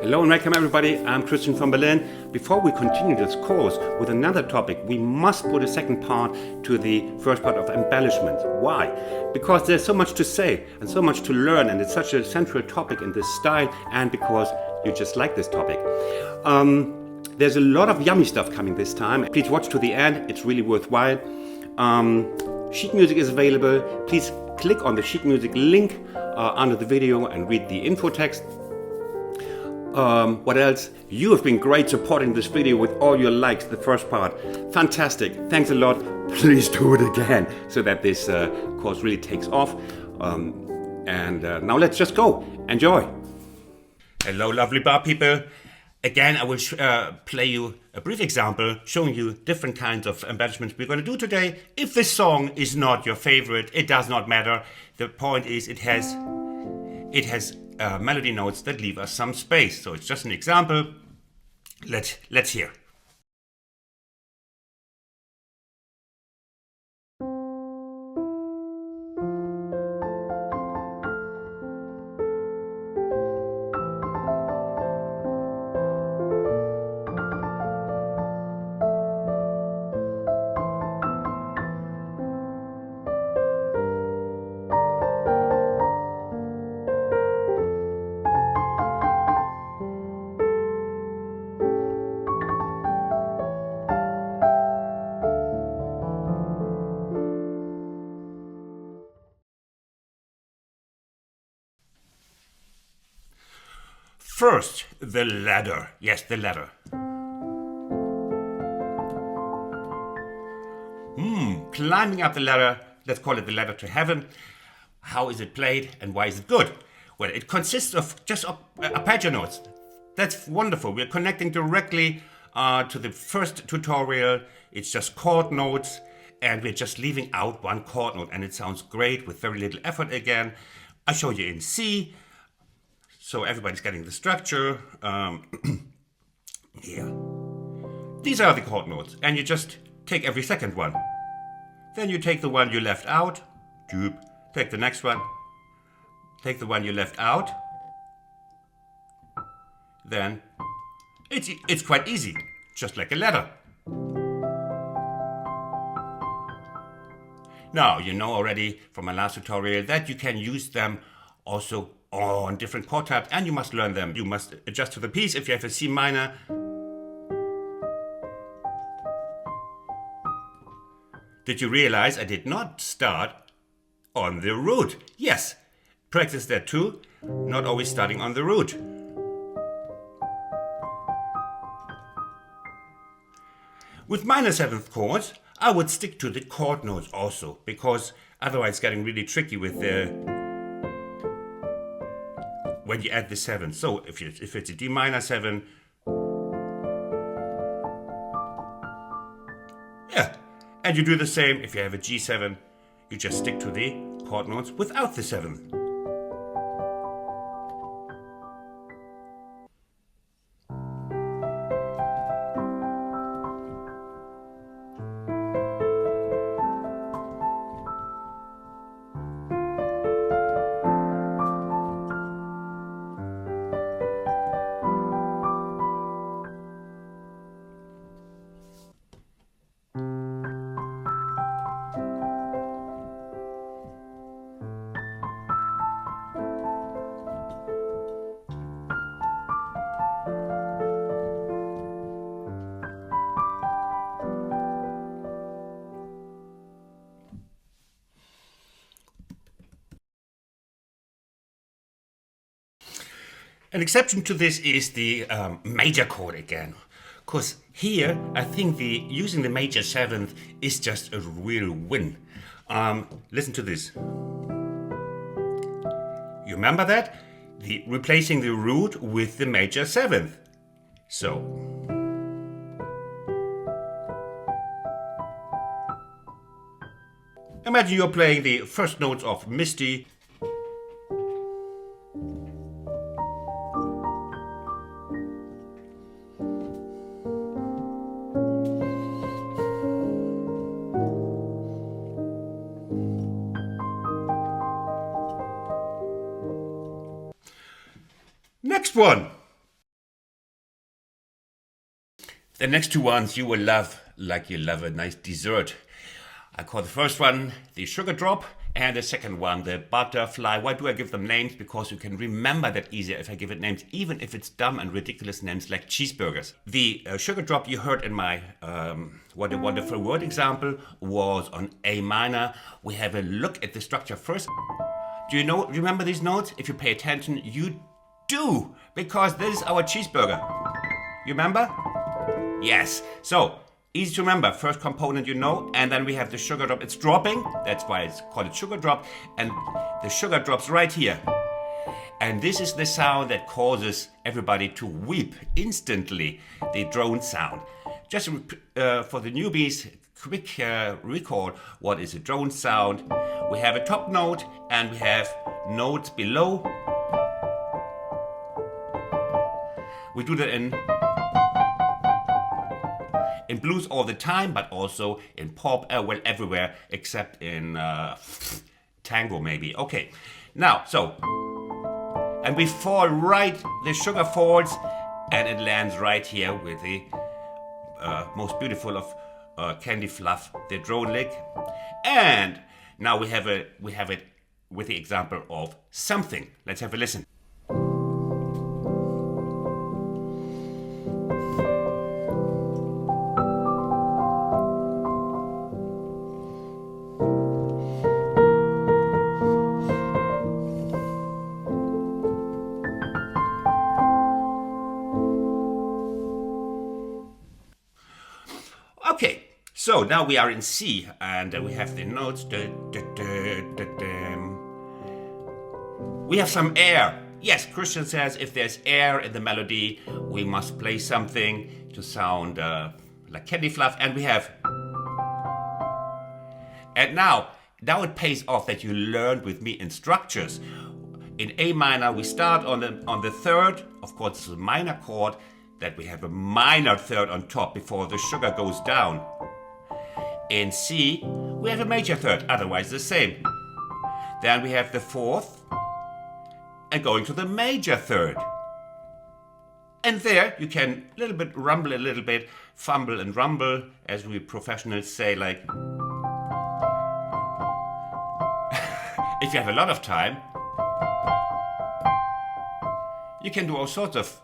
Hello and welcome everybody, I'm Christian from Berlin. Before we continue this course with another topic, we must put a second part to the first part of embellishments. Why? Because there's so much to say and so much to learn, and it's such a central topic in this style, and because you just like this topic. There's a lot of yummy stuff coming this time. Please watch to the end, it's really worthwhile. Sheet music is available. Please click on the sheet music link under the video and read the info text. What else? You have been great supporting this video with all your likes, the first part. Fantastic. Thanks a lot. Please do it again so that this course really takes off. Now let's just go. Enjoy. Hello, lovely bar people. Again, I will play you a brief example showing you different kinds of embellishments we're going to do today. If this song is not your favorite, it does not matter. The point is it has melody notes that leave us some space. So it's just an example. Let's hear. First, the ladder. Yes, the ladder. Climbing up the ladder, let's call it the ladder to heaven. How is it played and why is it good? Well, it consists of just arpeggio notes. That's wonderful. We're connecting directly to the first tutorial. It's just chord notes and we're just leaving out one chord note and it sounds great with very little effort again. I'll show you in C. So everybody's getting the structure. Here. These are the chord notes, and you just take every second one. Then you take the one you left out. Take the next one. Take the one you left out. Then it's quite easy, just like a ladder. Now you know already from my last tutorial that you can use them also on different chord types, and you must learn them. You must adjust to the piece. If you have a C minor, did you realize I did not start on the root? Yes, practice that too. Not always starting on the root. With minor seventh chords, I would stick to the chord notes also, because otherwise it's getting really tricky with the when you add the 7. So if it's a D minor 7, yeah, and you do the same if you have a G7, you just stick to the chord notes without the 7. An exception to this is the major chord again, because here I think using the major 7th is just a real win. Listen to this. You remember that? Replacing the root with the major 7th. So. Imagine you're playing the first notes of Misty. Next one. The next two ones you will love like you love a nice dessert. I call the first one the sugar drop and the second one the butterfly. Why do I give them names? Because you can remember that easier if I give it names, even if it's dumb and ridiculous names like cheeseburgers. The sugar drop you heard in my What a Wonderful Word example was on A minor. We have a look at the structure first. Do you remember these notes? If you pay attention, you do, because this is our cheeseburger. You remember? Yes. So, easy to remember. First component you know, and then we have the sugar drop. It's dropping. That's why it's called sugar drop. And the sugar drops right here. And this is the sound that causes everybody to weep instantly, the drone sound. Just for the newbies, quick recall, what is a drone sound? We have a top note and we have notes below. We do that in blues all the time, but also in pop, well, everywhere except in tango maybe. Okay, now, and we fall right, the sugar falls and it lands right here with the most beautiful of candy fluff, the drone lick. And now we have it with the example of something. Let's have a listen. Okay, so now we are in C, and we have the notes. We have some air. Yes, Christian says if there's air in the melody, we must play something to sound like candy fluff, and we have. And now it pays off that you learned with me in structures. In A minor, we start on the third. Of course, it's a minor chord. That we have a minor third on top before the sugar goes down. In C, we have a major third, otherwise the same. Then we have the fourth, and going to the major third. And there you can rumble a little bit, fumble and rumble, as we professionals say, like. If you have a lot of time, you can do all sorts of,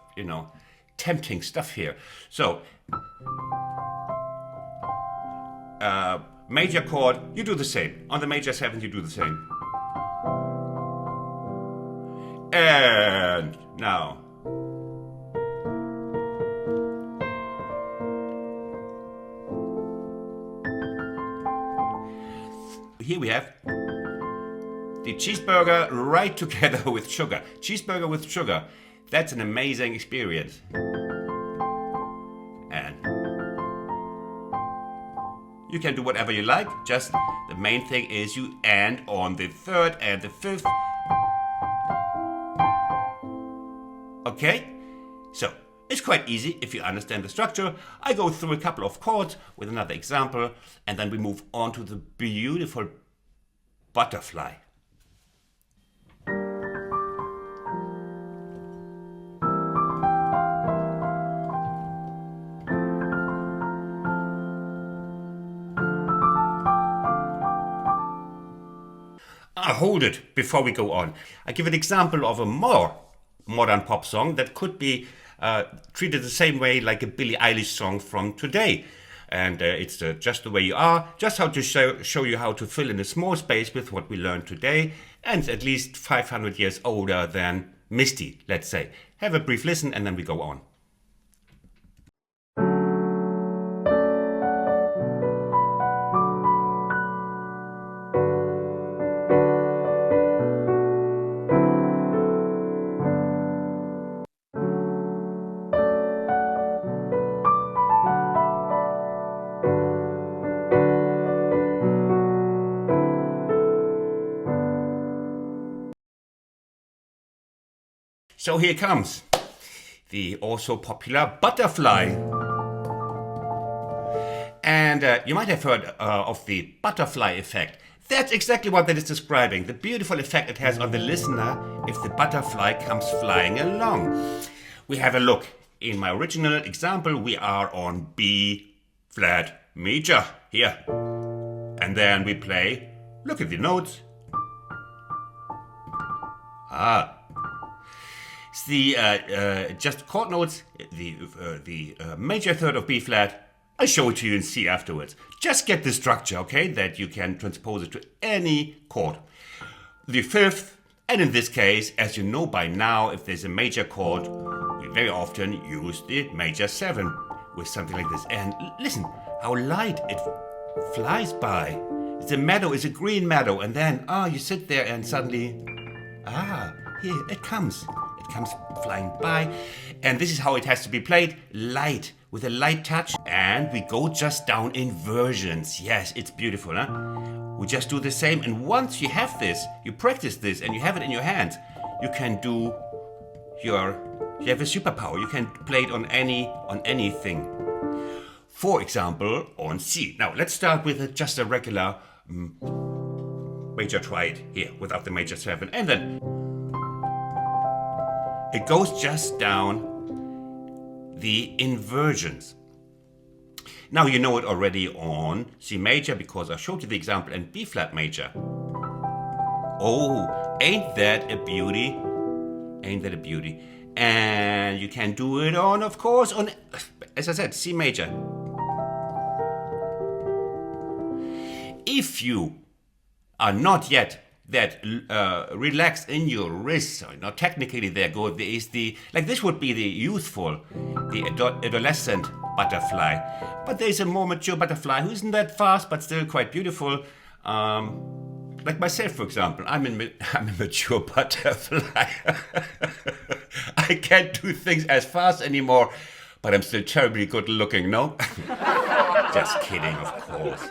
tempting stuff here. So, major chord, you do the same. On the major 7th, you do the same. And now. Here we have the cheeseburger right together with sugar. Cheeseburger with sugar. That's an amazing experience. And you can do whatever you like, just the main thing is you end on the third and the fifth. Okay? So, it's quite easy if you understand the structure. I go through a couple of chords with another example, and then we move on to the beautiful butterfly. Hold it before we go on. I give an example of a more modern pop song that could be treated the same way like a Billie Eilish song from today. And it's Just the Way You Are, just how to show you how to fill in a small space with what we learned today, and at least 500 years older than Misty, let's say. Have a brief listen and then we go on. So here comes the also popular butterfly. And you might have heard of the butterfly effect. That's exactly what that is describing. The beautiful effect it has on the listener if the butterfly comes flying along. We have a look in my original example, we are on B flat major here. And then we play, look at the notes. It's the just chord notes, the major third of B flat. I'll show it to you in C afterwards. Just get the structure, okay, that you can transpose it to any chord. The fifth, and in this case, as you know by now, if there's a major chord, we very often use the major 7 with something like this. And listen how light it flies by. It's a meadow, it's a green meadow, and then, you sit there and suddenly, here it comes. It comes flying by. And this is how it has to be played, light, with a light touch. And we go just down inversions. Yes, it's beautiful, huh? We just do the same. And once you have this, you practice this, and you have it in your hands, you can do you have a superpower. You can play it on anything. For example, on C. Now, let's start with just a regular major triad here, without the major 7. And then it goes just down the inversions. Now you know it already on C major because I showed you the example, and B flat major. Oh, ain't that a beauty? Ain't that a beauty? And you can do it on, of course, on, as I said, C major. If you are not yet that relaxed in your wrists, or not technically there is the, like this would be the youthful, the adolescent butterfly. But there's a more mature butterfly who isn't that fast, but still quite beautiful. Like myself, for example, I'm a mature butterfly. I can't do things as fast anymore, but I'm still terribly good looking, no? Just kidding, of course.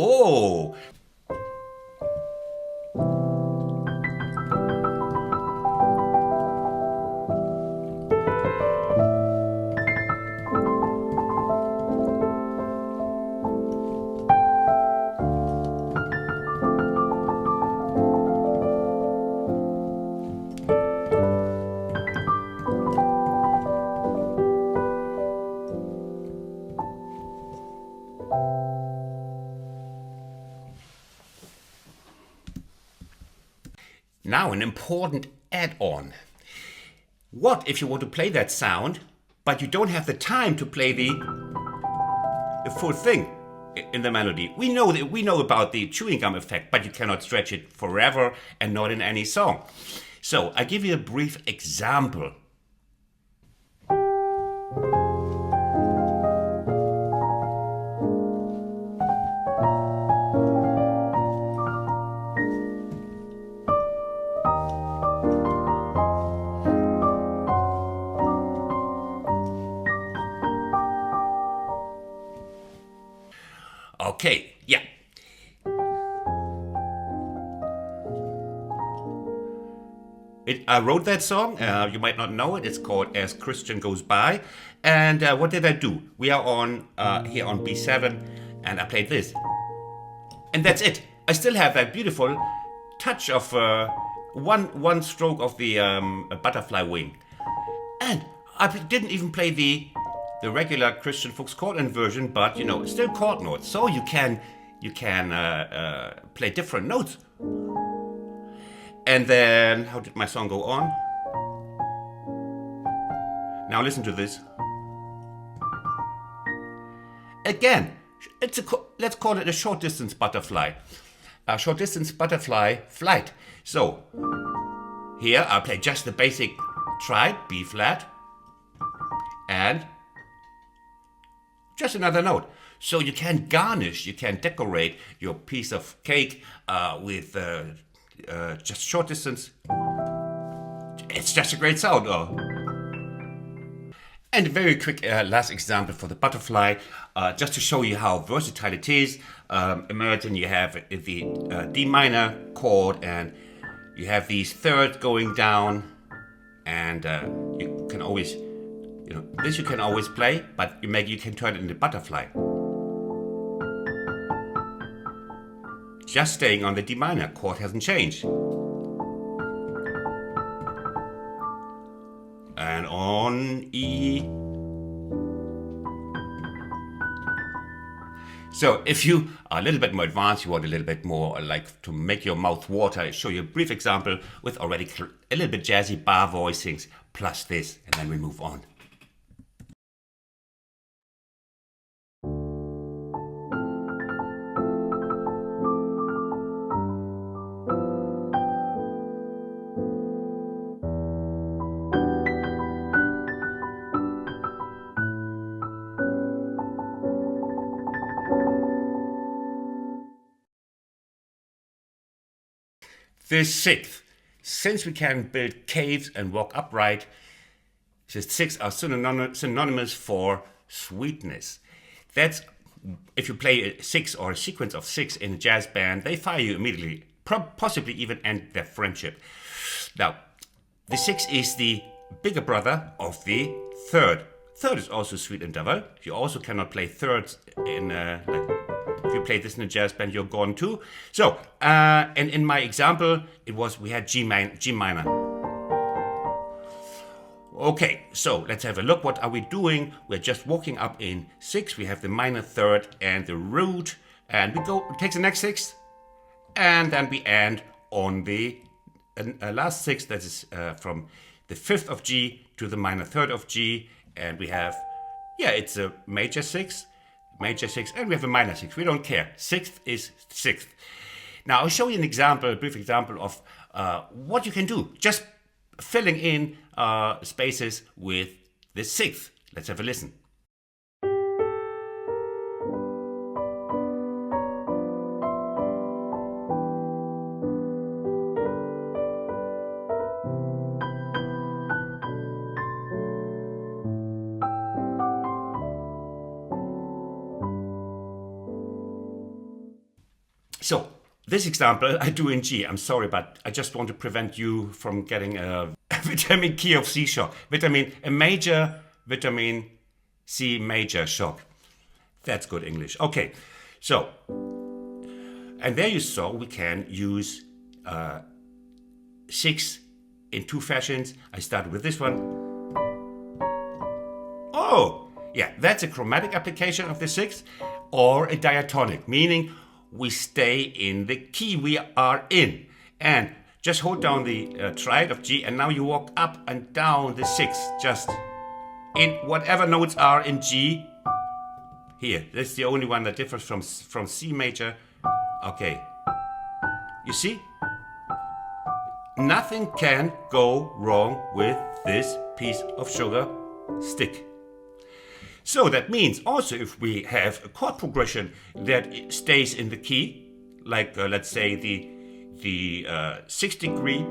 Oh! Now, an important add-on. What if you want to play that sound, but you don't have the time to play the full thing in the melody? We know about the chewing gum effect, but you cannot stretch it forever and not in any song. So I give you a brief example. Okay, yeah. I wrote that song. You might not know it. It's called As Christian Goes By. And what did I do? We are on here on B7, and I played this. And that's it. I still have that beautiful touch of one stroke of the butterfly wing. And I didn't even play the regular Christian Fuchs chord inversion, but still chord notes. So you can play different notes. And then, how did my song go on? Now listen to this. Again, let's call it a short distance butterfly. A short distance butterfly flight. So here I'll play just the basic triad, B flat, and just another note. So you can garnish, you can decorate your piece of cake with just short distance. It's just a great sound. And a very quick last example for the butterfly, just to show you how versatile it is. Imagine you have the D minor chord, and you have these thirds going down, and you can always, this you can always play, but you can turn it into butterfly. Just staying on the D minor, chord hasn't changed. on E. So if you are a little bit more advanced, you want a little bit more like to make your mouth water, I'll show you a brief example with already a little bit jazzy bar voicings plus this, and then we move on. The sixth, since we can build caves and walk upright, the sixth are synonymous for sweetness. That's if you play a six or a sequence of six in a jazz band, they fire you immediately, possibly even end their friendship. Now, the six is the bigger brother of the third. Third is also sweet interval. You also cannot play thirds in if you play this in a jazz band, you're gone too. So, and in my example, we had G minor. Okay, so let's have a look. What are we doing? We're just walking up in six. We have the minor third and the root, and we take the next sixth, and then we end on the last sixth. That is from the fifth of G to the minor third of G, and we have, it's a major sixth, and we have a minor sixth. We don't care. Sixth is sixth. Now I'll show you an example, a brief example of what you can do, just filling in spaces with the sixth. Let's have a listen. So, this example I do in G. I'm sorry, but I just want to prevent you from getting a vitamin key of C shock. A major vitamin C major shock. That's good English. Okay, so, and there you saw we can use six in two fashions. I started with this one. Oh, yeah, that's a chromatic application of the sixth, or a diatonic, meaning we stay in the key we are in. And just hold down the triad of G, and now you walk up and down the sixth, just in whatever notes are in G. Here, that's the only one that differs from C major. Okay. You see? Nothing can go wrong with this piece of sugar stick. So that means also if we have a chord progression that stays in the key, like let's say the sixth degree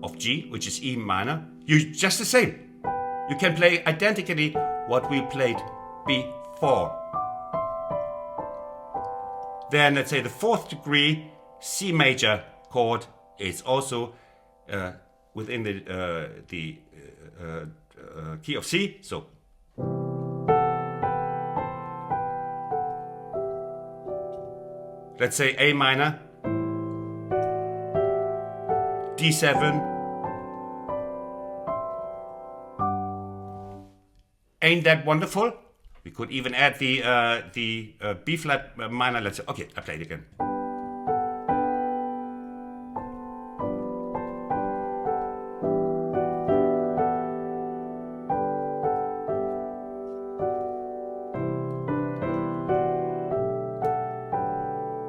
of G, which is E minor, you just the same. You can play identically what we played before. Then let's say the fourth degree C major chord is also within the key of C. So let's say A minor, D7. Ain't that wonderful? We could even add the B flat minor. Let's say, okay, I play it again.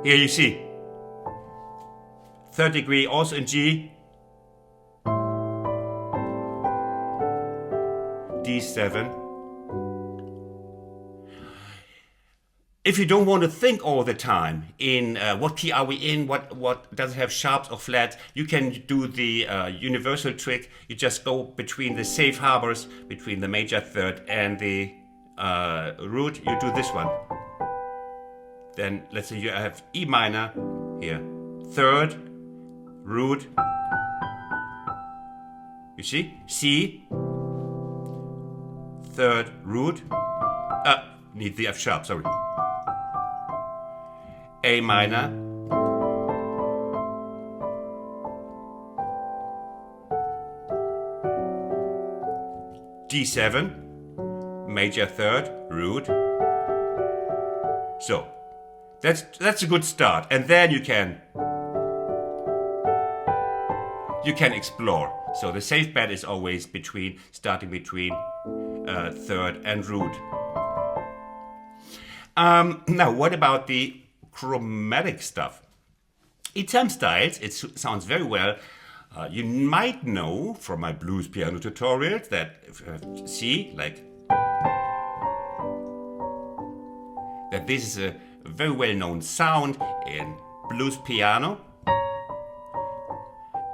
Here you see, third degree also in G, D7. If you don't want to think all the time in what key are we in, what does it have sharps or flats, you can do the universal trick. You just go between the safe harbors, between the major third and the root. You do this one. Then let's say you have E minor here, third, root, you see, C, third, root, need the F sharp, sorry, A minor, D7, major third, root. So that's a good start, and then you can explore. So the safe bet is always starting between third and root. Now, what about the chromatic stuff? In some styles, it sounds very well. You might know from my blues piano tutorials that that this is a very well-known sound in blues piano.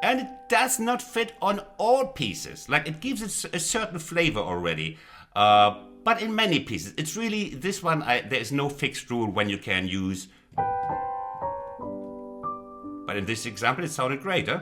And it does not fit on all pieces. Like, it gives it a certain flavor already. But in many pieces, it's really, this one, there is no fixed rule when you can use. But in this example, it sounded great, huh?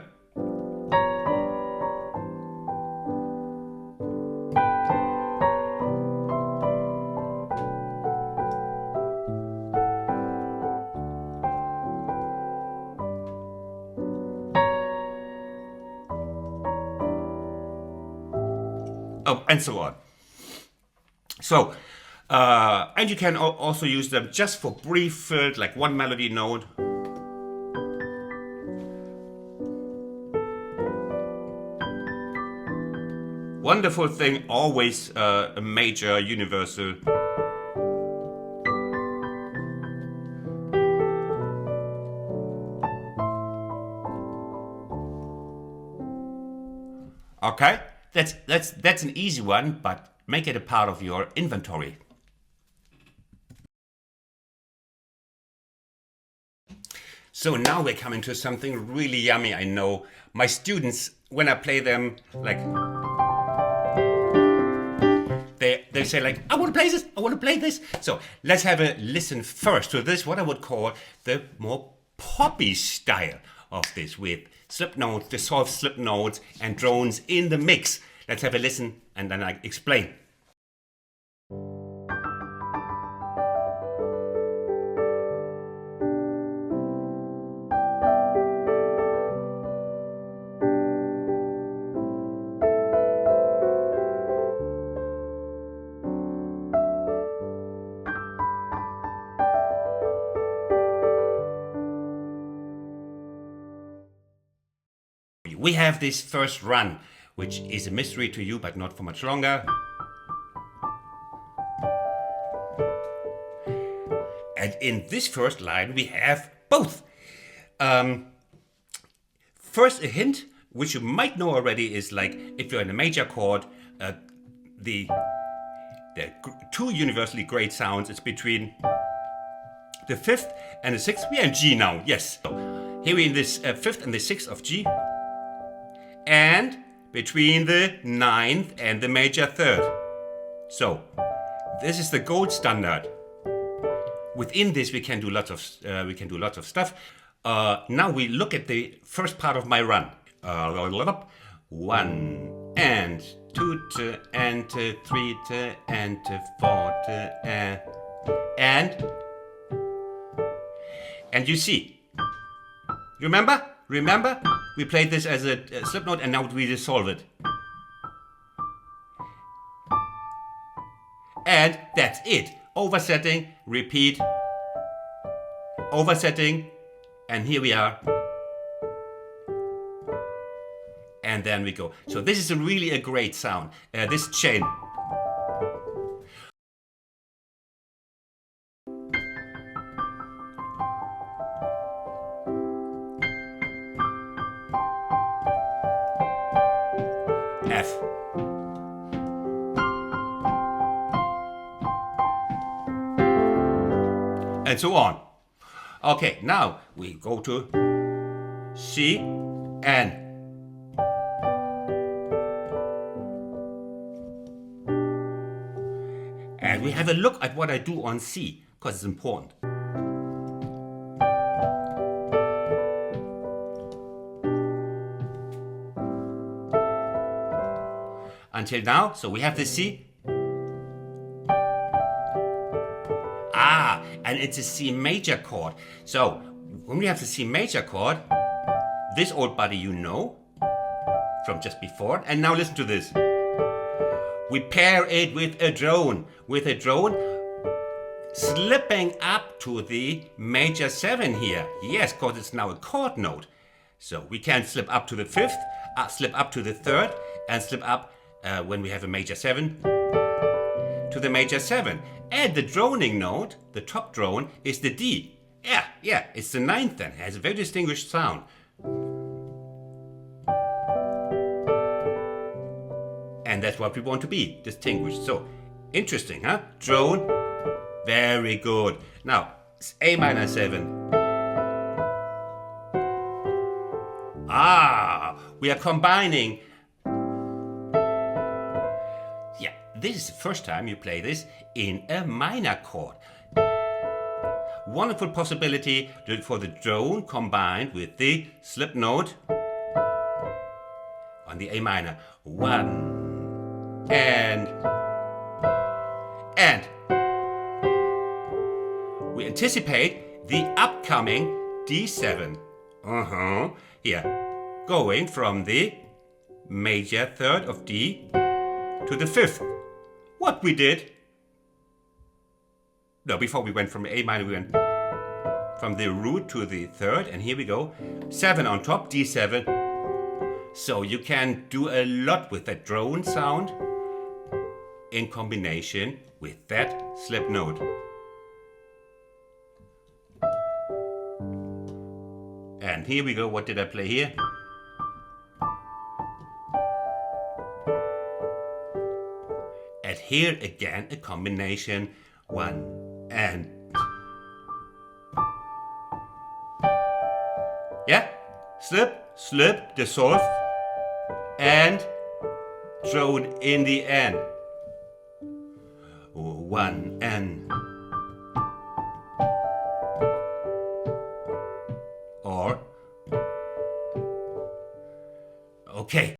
Oh, and so on. So, and you can also use them just for brief fill, like one melody note. Wonderful thing, always a major universal. Okay, that's an easy one, but make it a part of your inventory. So now we're coming to something really yummy. I know my students, when I play them, like they say like, I want to play this, I want to play this. So let's have a listen first to this, what I would call the more poppy style of this, with slip notes, dissolved slip notes and drones in the mix. Let's have a listen and then I explain. We have this first run, which is a mystery to you, but not for much longer. And in this first line, we have both. First, a hint, which you might know already, is like if you're in a major chord, the two universally great sounds is between the fifth and the sixth. We are in G now, yes. So here we're in this fifth and the sixth of G. And between the ninth and the major third. So this is the gold standard. Within this, we can do lots of stuff. Now we look at the first part of my run. 1 and 2 and 3 and 4 and you see. Remember? We played this as a slip note and now we dissolve it. And that's it. Oversetting, repeat, oversetting, and here we are. And then we go. So this is really a great sound. This chain. F. And so on. Okay, now we go to C and we have a look at what I do on C, because it's important. Until now, so we have the C. And it's a C major chord. So when we have the C major chord, this old buddy you know from just before. And now listen to this. we pair it with a drone. With a drone slipping up to the major 7 here. Yes, because it's now a chord note. So we can slip up to the 5th, slip up to the 3rd, and slip up when we have a major 7 to the major 7. And the droning note, the top drone, is the D. Yeah, it's the 9th then. It has a very distinguished sound. And that's what we want to be, distinguished. So, interesting, huh? Drone, very good. Now, A minor 7. We are combining. Yeah, this is the first time you play this in a minor chord. Wonderful possibility for the drone combined with the slip note on the A minor. 1 and we anticipate the upcoming D7. Here, going from the major 3rd of D to the 5th. What we did? No, before we went from A minor, we went from the root to the 3rd, and here we go. 7 on top, D7. So you can do a lot with that drone sound in combination with that slip note. And here we go. What did I play here? And here again a combination. 1 and. Yeah? Slip, dissolve, and drone in the end. 1 and. Or. Okay.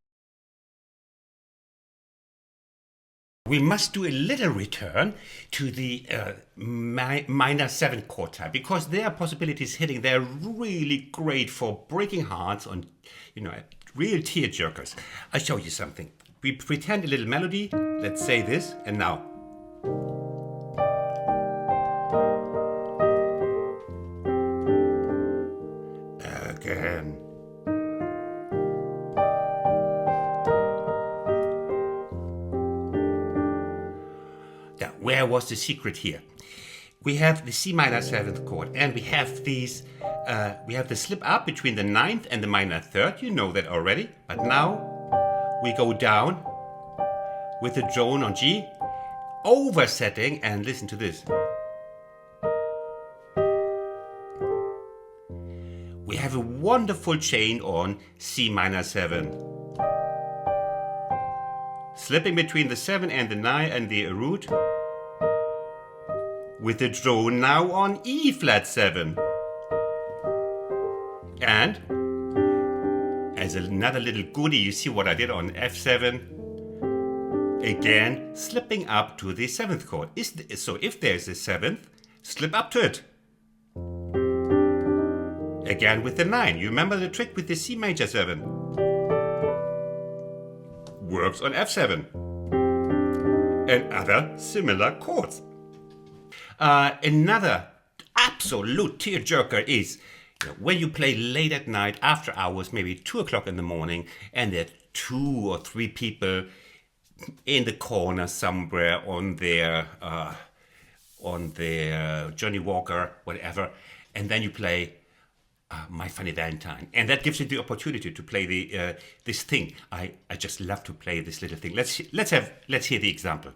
We must do a little return to the minor 7 chord type, because there are possibilities hitting. They're really great for breaking hearts on, real tear jerkers. I'll show you something. We pretend a little melody. Let's say this, and now. Again. Where was the secret here? We have the C minor 7th chord, and we have these. We have the slip up between the 9th and the minor 3rd. You know that already. But now we go down with the drone on G, oversetting, and listen to this. We have a wonderful chain on C minor 7. Slipping between the 7 and the 9 and the root. With the drone now on E flat 7. And as another little goodie, you see what I did on F7. Again, slipping up to the 7th chord. So if there's a 7th, slip up to it. Again with the 9. You remember the trick with the C major 7? Works on F7. And other similar chords. Another absolute tearjerker is when you play late at night, after hours, maybe 2 o'clock in the morning, and there are 2 or 3 people in the corner somewhere on their Johnny Walker, whatever, and then you play My Funny Valentine, and that gives you the opportunity to play the this thing. I just love to play this little thing. Let's hear the example.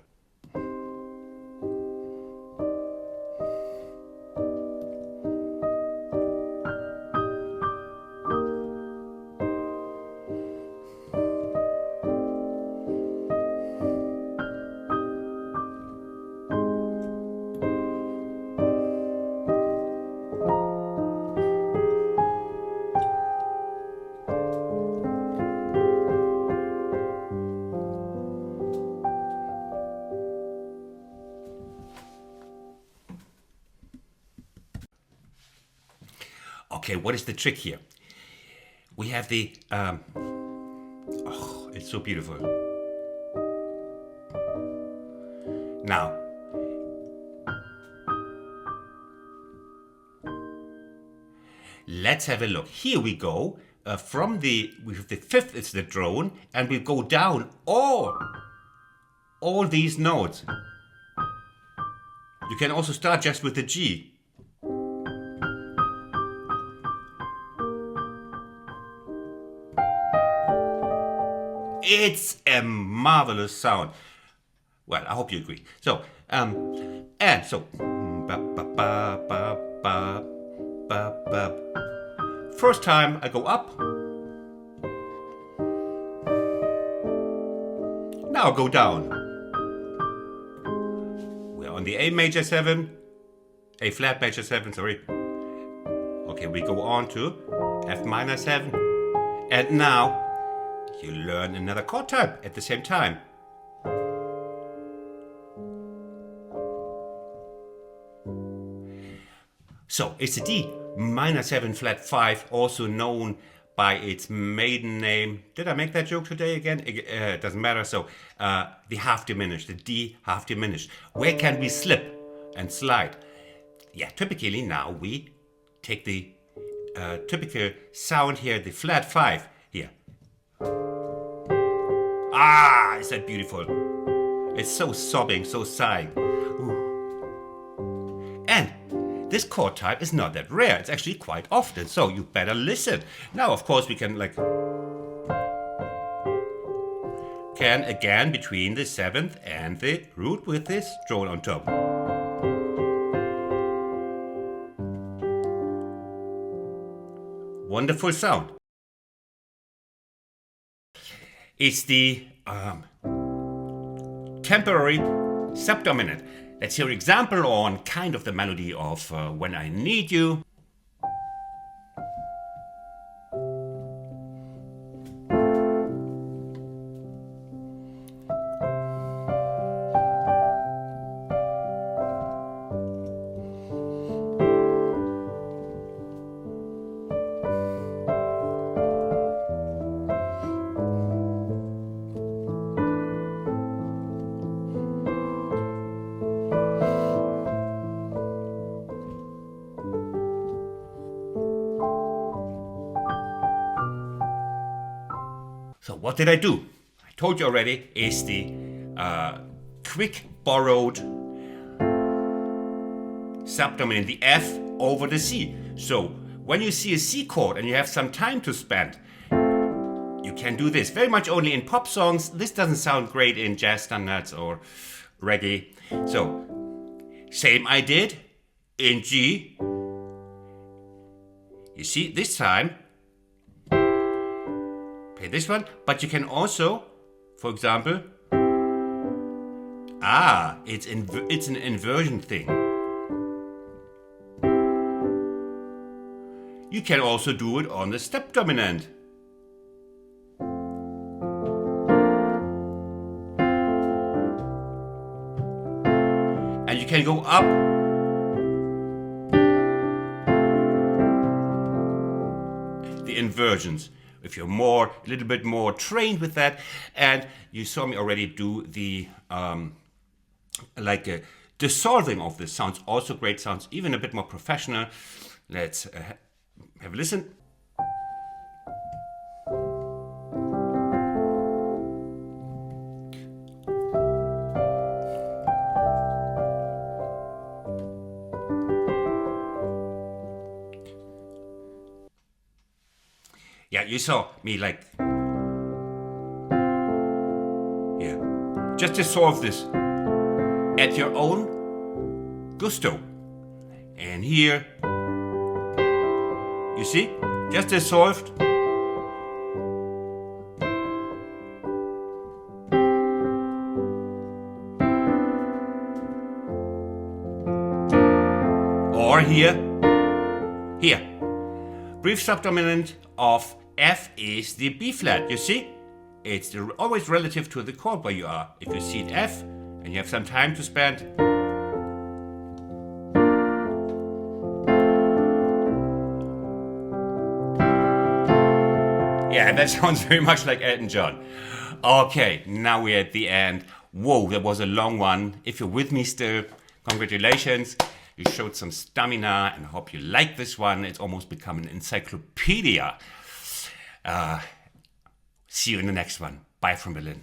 Okay, what is the trick here? We have the, it's so beautiful. Now, let's have a look. Here we go. With the fifth is the drone, and we go down all these notes. You can also start just with the G. It's a marvelous sound. Well, I hope you agree. So, and so, first time I go up. Now go down. We're on the A major 7, A flat major 7, sorry. Okay, we go on to F minor 7. And now you learn another chord type at the same time. So it's a D minor 7 flat 5, also known by its maiden name. Did I make that joke today again? It doesn't matter. So the half diminished, the D half diminished. Where can we slip and slide? Yeah, typically now we take the typical sound here, the flat 5 here. Ah, is that beautiful? It's so sobbing, so sighing. Ooh. And this chord type is not that rare. It's actually quite often, so you better listen. Now, of course, we can again between the 7th and the root with this drone on top. Wonderful sound. It's the temporary subdominant. Let's hear an example on kind of the melody of When I Need You. So what did I do? I told you already, is the quick borrowed subdominant, the F over the C. So when you see a C chord and you have some time to spend, you can do this. Very much only in pop songs. This doesn't sound great in jazz standards or reggae. So same I did in G. You see, this time this one, but you can also, for example, it's an inversion thing. You can also do it on the step dominant. And you can go up the inversions. If you're a little bit more trained with that, and you saw me already do the dissolving of the sounds, also great sounds, even a bit more professional. Let's have a listen. Yeah, you saw me just dissolve this at your own gusto. And here, you see, just dissolved. Or here, brief subdominant of F is the B flat, you see? It's always relative to the chord where you are. If you see F and you have some time to spend, yeah, that sounds very much like Elton John. Okay, now we're at the end. Whoa, that was a long one. If you're with me still, congratulations. You showed some stamina, and I hope you like this one. It's almost become an encyclopedia. See you in the next one. Bye from Berlin.